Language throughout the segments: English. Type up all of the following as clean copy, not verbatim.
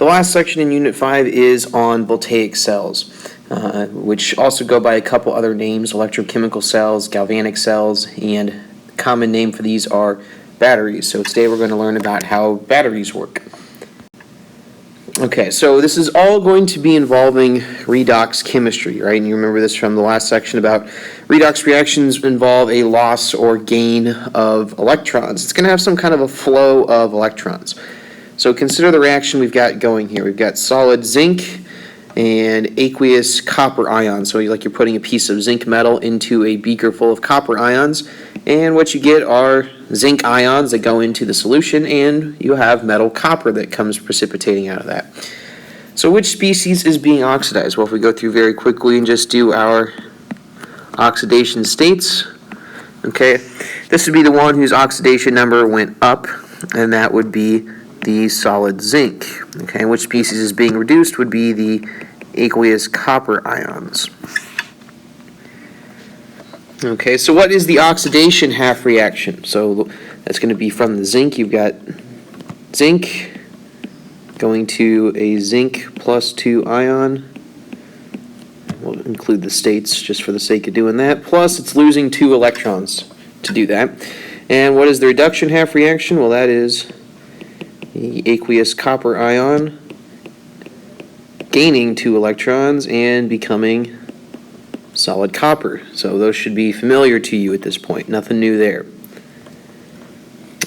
the last section in Unit 5 is on Voltaic cells, which also go by a couple other names: electrochemical cells, galvanic cells, and the common name for these are batteries. So today we're going to learn about how batteries work. Okay, so this is all going to be involving redox chemistry, right? And you remember this from the last section about redox reactions involve a loss or gain of electrons. It's going to have some kind of a flow of electrons. So consider the reaction we've got going here. We've got solid zinc and aqueous copper ions. So you're putting a piece of zinc metal into a beaker full of copper ions, and what you get are zinc ions that go into the solution, and you have metal copper that comes precipitating out of that. So which species is being oxidized? Well, if we go through very quickly and just do our oxidation states, okay, this would be the one whose oxidation number went up, and that would be the solid zinc. Okay, which species is being reduced would be the aqueous copper ions. Okay, so what is the oxidation half reaction? So that's going to be from the zinc. You've got zinc going to a zinc plus 2 ion. We'll include the states just for the sake of doing that. Plus, it's losing 2 electrons to do that. And what is the reduction half reaction? Well, that is the aqueous copper ion gaining 2 electrons and becoming solid copper. So those should be familiar to you at this point. Nothing new there.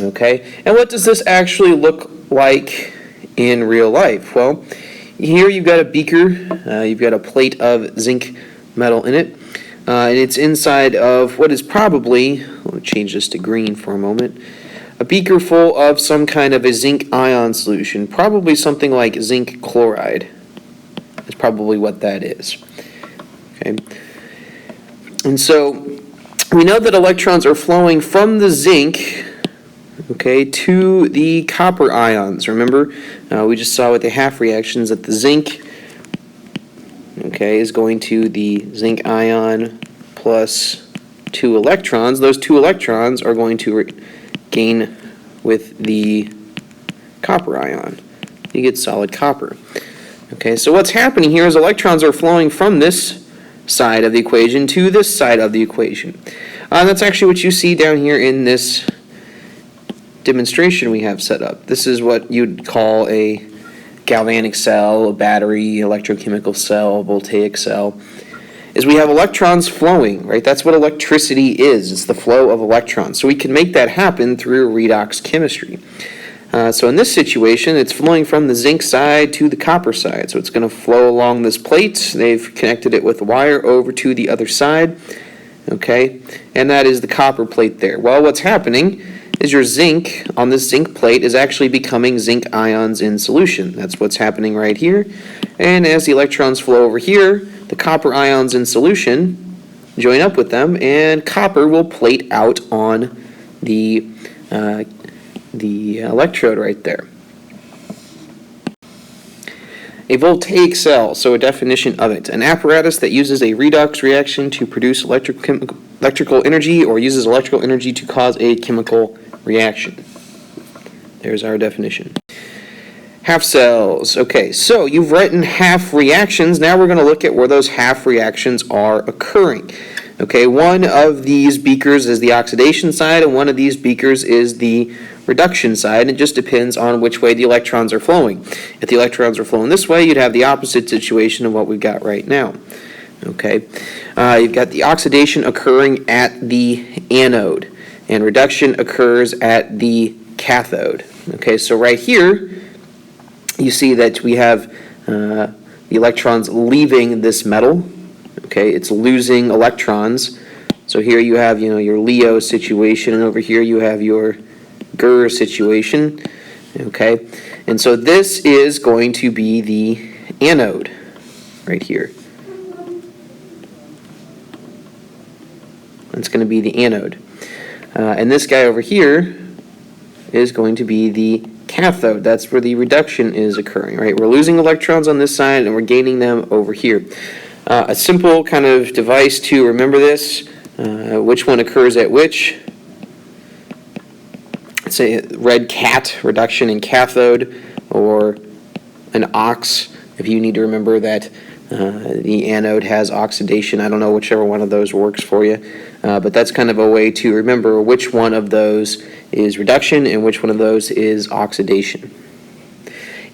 Okay, and what does this actually look like in real life? Well, here you've got a beaker, you've got a plate of zinc metal in it, and it's inside of what is probably, let me change this to green for a moment, a beaker full of some kind of a zinc ion solution, probably something like zinc chloride. That's probably what that is. Okay. And so we know that electrons are flowing from the zinc, okay, to the copper ions. Remember, we just saw with the half reactions that the zinc, okay, is going to the zinc ion plus 2 electrons. Those 2 electrons are going to gain with the copper ion. You get solid copper. Okay, so what's happening here is electrons are flowing from this side of the equation to this side of the equation. That's actually what you see down here in this demonstration we have set up. This is what you'd call a galvanic cell, a battery, electrochemical cell, a voltaic cell. Is we have electrons flowing, right? That's what electricity is. It's the flow of electrons. So we can make that happen through redox chemistry. So in this situation, it's flowing from the zinc side to the copper side. So it's going to flow along this plate. They've connected it with a wire over to the other side. Okay, and that is the copper plate there. Well, what's happening is your zinc on this zinc plate is actually becoming zinc ions in solution. That's what's happening right here. And as the electrons flow over here, the copper ions in solution join up with them, and copper will plate out on the electrode right there. A Voltaic cell, so a definition of it: an apparatus that uses a redox reaction to produce electrical energy or uses electrical energy to cause a chemical reaction. There's our definition. Half cells. Okay, so you've written half reactions. Now we're going to look at where those half reactions are occurring. Okay, one of these beakers is the oxidation side, and one of these beakers is the reduction side. It just depends on which way the electrons are flowing. If the electrons are flowing this way, you'd have the opposite situation of what we've got right now. Okay, you've got the oxidation occurring at the anode, and reduction occurs at the cathode. Okay, so right here, you see that we have the electrons leaving this metal. Okay, it's losing electrons. So here you have, your Leo situation, and over here you have your Gur situation. Okay, and so this is going to be the anode right here. That's going to be the anode. And this guy over here is going to be the cathode. That's where the reduction is occurring, right? We're losing electrons on this side and we're gaining them over here. A simple kind of device to remember this, which one occurs at which. Let's say red cat, reduction in cathode, or an ox, if you need to remember that the anode has oxidation. I don't know whichever one of those works for you, but that's kind of a way to remember which one of those is reduction and which one of those is oxidation.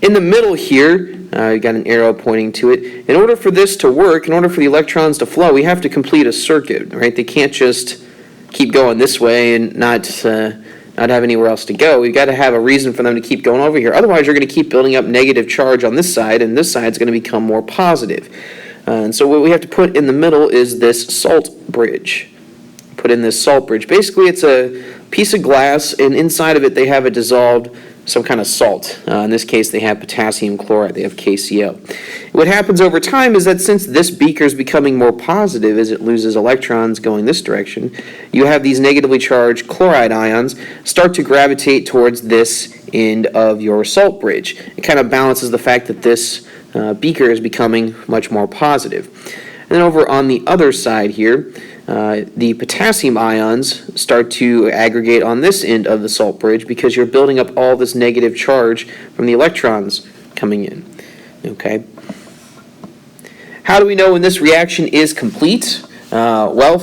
In the middle here, you got an arrow pointing to it. In order for this to work, in order for the electrons to flow, we have to complete a circuit, right? They can't just keep going this way and not have anywhere else to go. We've got to have a reason for them to keep going over here. Otherwise, you're going to keep building up negative charge on this side, and this side's going to become more positive. And so what we have to put in the middle is this salt bridge. Put in this salt bridge. Basically, it's a piece of glass, and inside of it they have a dissolved some kind of salt. In this case, they have potassium chloride. They have KCl. What happens over time is that since this beaker is becoming more positive as it loses electrons going this direction, you have these negatively charged chloride ions start to gravitate towards this end of your salt bridge. It kind of balances the fact that this beaker is becoming much more positive. And then over on the other side here, the potassium ions start to aggregate on this end of the salt bridge because you're building up all this negative charge from the electrons coming in. Okay. How do we know when this reaction is complete? Well,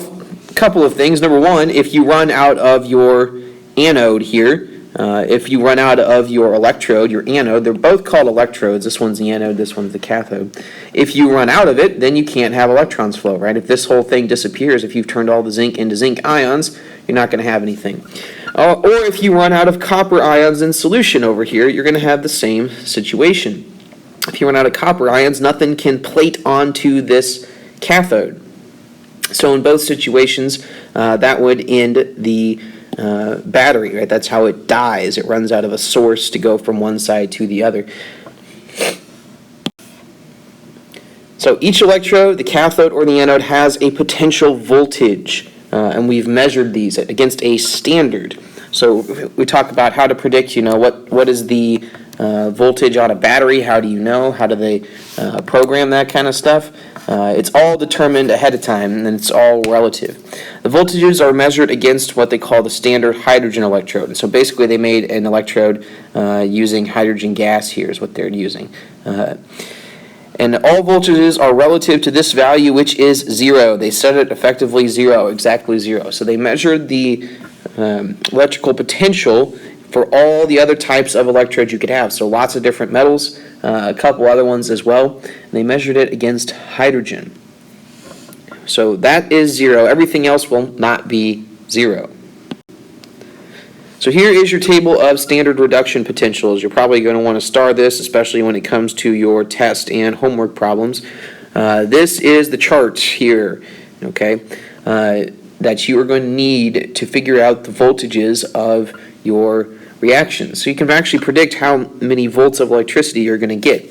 a couple of things. Number one, if you run out of your anode here, if you run out of your electrode, your anode, they're both called electrodes. This one's the anode, this one's the cathode. If you run out of it, then you can't have electrons flow, right? If this whole thing disappears, if you've turned all the zinc into zinc ions, you're not going to have anything. Or if you run out of copper ions in solution over here, you're going to have the same situation. If you run out of copper ions, nothing can plate onto this cathode. So in both situations, that would end the battery, right? That's how it dies. It runs out of a source to go from one side to the other. So each electrode, the cathode or the anode, has a potential voltage, and we've measured these against a standard. So we talk about how to predict, what is the voltage on a battery, how do you know, how do they program that kind of stuff. It's all determined ahead of time, and it's all relative. The voltages are measured against what they call the standard hydrogen electrode. And so basically they made an electrode using hydrogen gas here is what they're using. And all voltages are relative to this value, which is 0. They set it effectively 0, exactly 0. So they measured the electrical potential for all the other types of electrodes you could have. So lots of different metals, a couple other ones as well. And they measured it against hydrogen. So that is 0. Everything else will not be 0. So here is your table of standard reduction potentials. You're probably going to want to star this, especially when it comes to your test and homework problems. This is the chart here, okay, that you are going to need to figure out the voltages of your reactions. So you can actually predict how many volts of electricity you're going to get.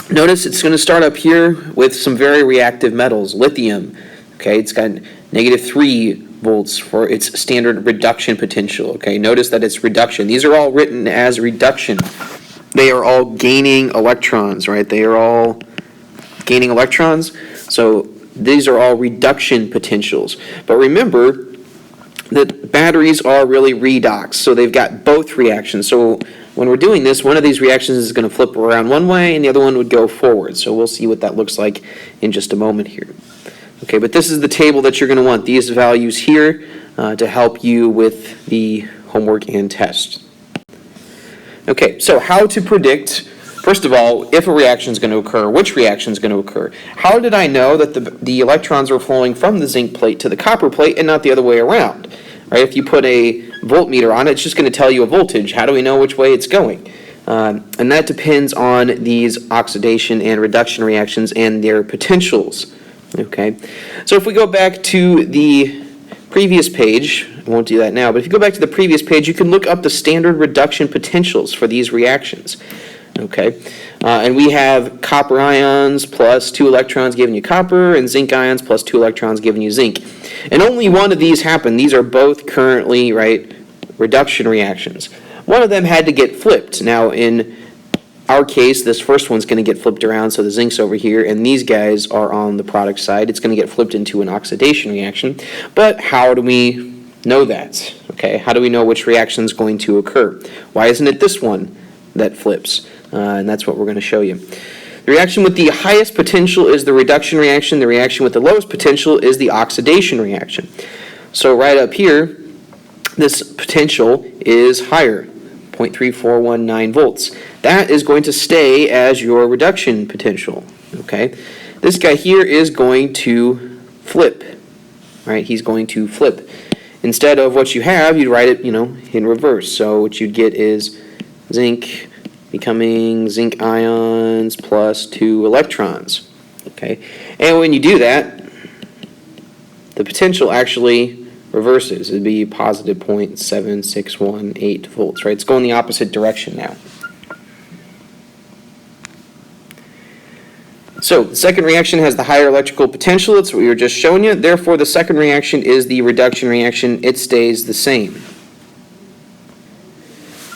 Notice it's going to start up here with some very reactive metals, lithium. Okay, it's got -3 volts for its standard reduction potential. Okay, notice that it's reduction. These are all written as reduction. They are all gaining electrons, right? They are all gaining electrons. So these are all reduction potentials. But remember that batteries are really redox, so they've got both reactions. So when we're doing this, one of these reactions is going to flip around one way and the other one would go forward. So we'll see what that looks like in just a moment here. Okay, but this is the table that you're going to want, these values here, to help you with the homework and test. Okay, so how to predict, first of all, if a reaction is going to occur, which reaction is going to occur. How did I know that the electrons were flowing from the zinc plate to the copper plate and not the other way around? Right? If you put a voltmeter on it, it's just going to tell you a voltage. How do we know which way it's going? And that depends on these oxidation and reduction reactions and their potentials. Okay, so if we go back to the previous page, I won't do that now, but if you go back to the previous page, you can look up the standard reduction potentials for these reactions. Okay, and we have copper ions plus 2 electrons giving you copper, and zinc ions plus 2 electrons giving you zinc. And only one of these happened. These are both currently, right, reduction reactions. One of them had to get flipped. Now, in our case, this first one's going to get flipped around, so the zinc's over here, and these guys are on the product side. It's going to get flipped into an oxidation reaction. But how do we know that? Okay, how do we know which reaction is going to occur? Why isn't it this one? that flips, and that's what we're going to show you. The reaction with the highest potential is the reduction reaction. The reaction with the lowest potential is the oxidation reaction. So right up here, this potential is higher, 0.3419 volts. That is going to stay as your reduction potential, okay? This guy here is going to flip, right? He's going to flip. Instead of what you have, you'd write it, in reverse. So what you'd get is zinc becoming zinc ions plus 2 electrons, okay? And when you do that, the potential actually reverses. It'd be positive 0.7618 volts, right? It's going the opposite direction now. So the second reaction has the higher electrical potential. It's what we were just showing you. Therefore, the second reaction is the reduction reaction. It stays the same.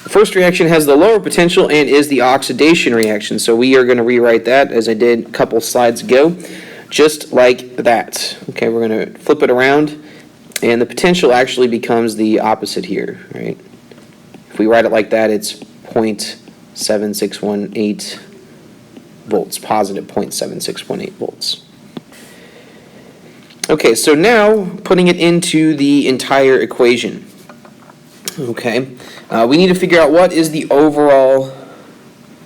The first reaction has the lower potential and is the oxidation reaction. So we are going to rewrite that as I did a couple slides ago, just like that. Okay, we're going to flip it around, and the potential actually becomes the opposite here, right? If we write it like that, it's 0.7618 volts, positive 0.7618 volts. Okay, so now putting it into the entire equation. Okay, we need to figure out what is the overall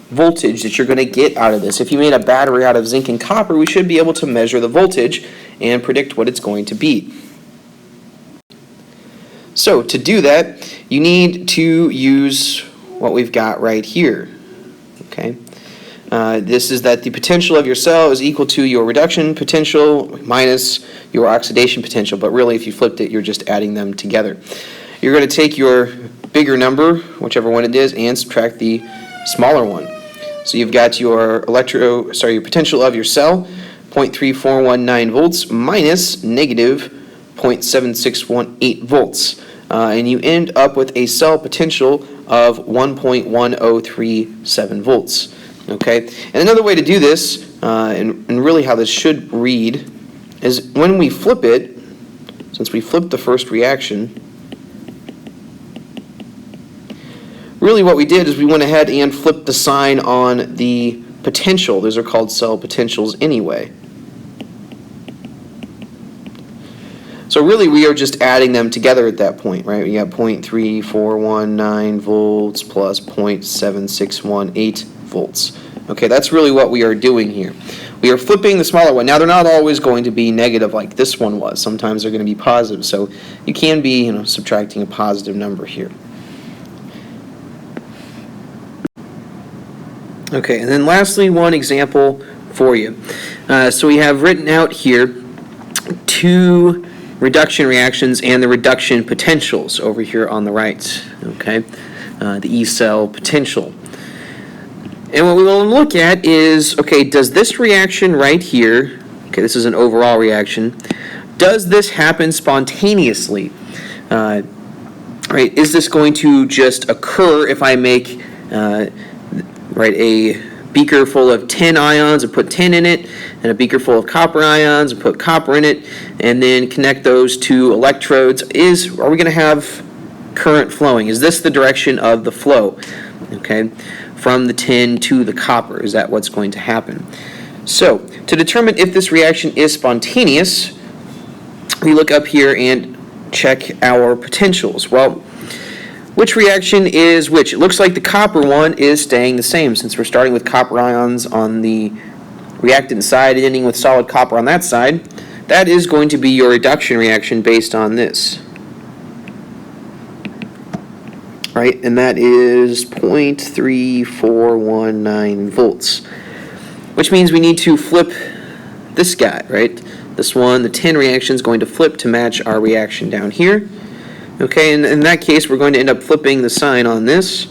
voltage that you're going to get out of this. If you made a battery out of zinc and copper, we should be able to measure the voltage and predict what it's going to be. So to do that, you need to use what we've got right here. Okay. This is that the potential of your cell is equal to your reduction potential minus your oxidation potential, but really if you flipped it, you're just adding them together. You're going to take your bigger number, whichever one it is, and subtract the smaller one. So you've got your potential of your cell, 0.3419 volts minus negative 0.7618 volts. And you end up with a cell potential of 1.1037 volts. Okay, and another way to do this, and really how this should read, is when we flip it, since we flipped the first reaction, really what we did is we went ahead and flipped the sign on the potential. Those are called cell potentials anyway. So really we are just adding them together at that point, right? We got 0.3419 volts plus 0.7618 volts. Okay, that's really what we are doing here. We are flipping the smaller one. Now they're not always going to be negative like this one was. Sometimes they're going to be positive. So you can be, subtracting a positive number here. Okay, and then lastly, one example for you. So we have written out here 2 reduction reactions and the reduction potentials over here on the right. Okay, the E cell potential. And what we want to look at is, okay, does this reaction right here, okay, this is an overall reaction, does this happen spontaneously? Right, is this going to just occur if I make a beaker full of tin ions and put tin in it, and a beaker full of copper ions and put copper in it, and then connect those 2 electrodes? Are we going to have current flowing? Is this the direction of the flow? Okay, from the tin to the copper. Is that what's going to happen? So, to determine if this reaction is spontaneous, we look up here and check our potentials. Well, which reaction is which? It looks like the copper one is staying the same, since we're starting with copper ions on the reactant side and ending with solid copper on that side. That is going to be your reduction reaction based on this. Right, and that is 0.3419 volts, which means we need to flip this guy, right? This one, the tin reaction, is going to flip to match our reaction down here. Okay, and in that case, we're going to end up flipping the sign on this,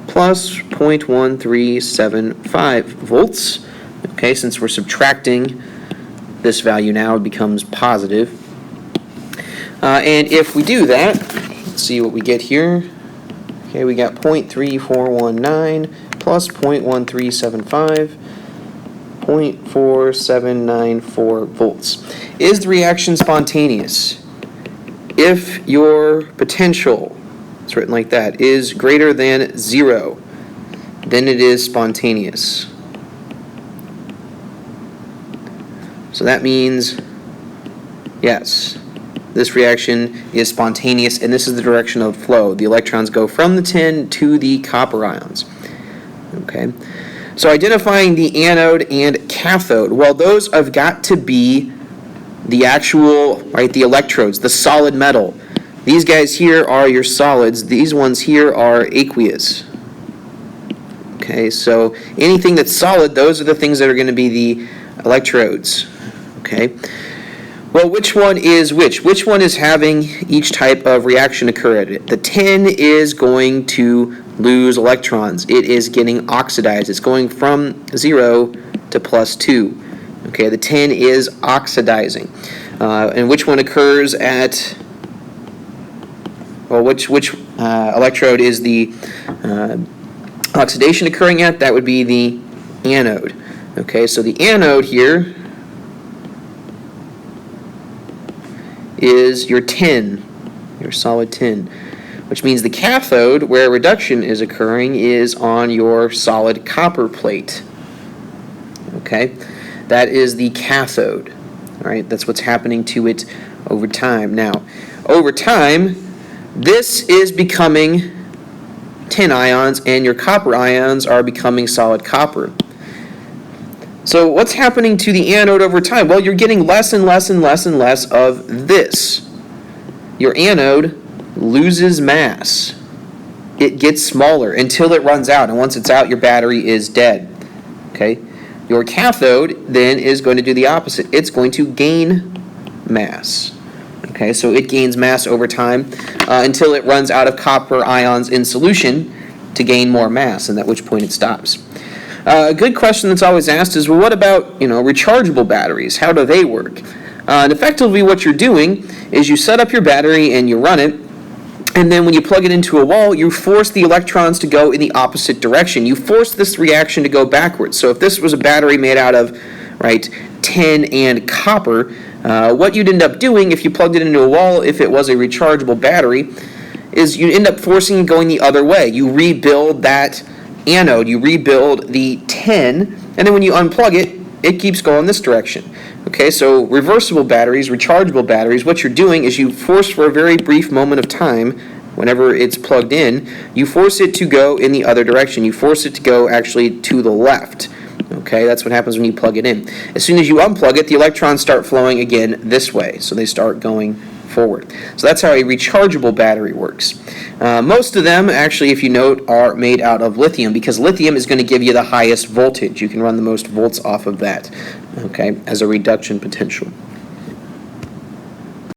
plus 0.1375 volts. Okay, since we're subtracting this value now, it becomes positive. And if we do that, let's see what we get here. Okay, we got 0.3419 plus 0.1375, 0.4794 volts. Is the reaction spontaneous? If your potential, it's written like that, is greater than 0, then it is spontaneous. So that means, yes, this reaction is spontaneous, and this is the direction of flow. The electrons go from the tin to the copper ions. Okay, so identifying the anode and cathode, well, those have got to be the actual, right, the electrodes, the solid metal. These guys here are your solids. These ones here are aqueous. Okay, so anything that's solid, those are the things that are going to be the electrodes. Okay. Well, which one is which? Which one is having each type of reaction occur at it? The tin is going to lose electrons. It is getting oxidized. It's going from 0 to +2. Okay, the tin is oxidizing. And which one occurs at, well, which electrode is the oxidation occurring at? That would be the anode. Okay, so the anode here is your tin, your solid tin, which means the cathode, where reduction is occurring, is on your solid copper plate. Okay, that is the cathode. All right, that's what's happening to it over time. Now, over time, this is becoming tin ions, and your copper ions are becoming solid copper. So what's happening to the anode over time? Well, you're getting less and less and less and less of this. Your anode loses mass. It gets smaller until it runs out, and once it's out, your battery is dead. Okay? Your cathode then is going to do the opposite. It's going to gain mass. Okay, so it gains mass over time until it runs out of copper ions in solution to gain more mass, and at which point it stops. A good question that's always asked is, well, what about, rechargeable batteries? How do they work? And effectively what you're doing is you set up your battery and you run it, and then when you plug it into a wall, you force the electrons to go in the opposite direction. You force this reaction to go backwards. So if this was a battery made out of, tin and copper, what you'd end up doing if you plugged it into a wall, if it was a rechargeable battery, is you end up forcing it going the other way. You rebuild that anode, you rebuild the tin, and then when you unplug it, it keeps going this direction. Okay, so reversible batteries, rechargeable batteries, what you're doing is you force for a very brief moment of time, whenever it's plugged in, you force it to go in the other direction. You force it to go actually to the left. Okay, that's what happens when you plug it in. As soon as you unplug it, the electrons start flowing again this way, so they start going forward. So that's how a rechargeable battery works. Most of them, actually, if you note, are made out of lithium, because lithium is going to give you the highest voltage. You can run the most volts off of that, okay, as a reduction potential.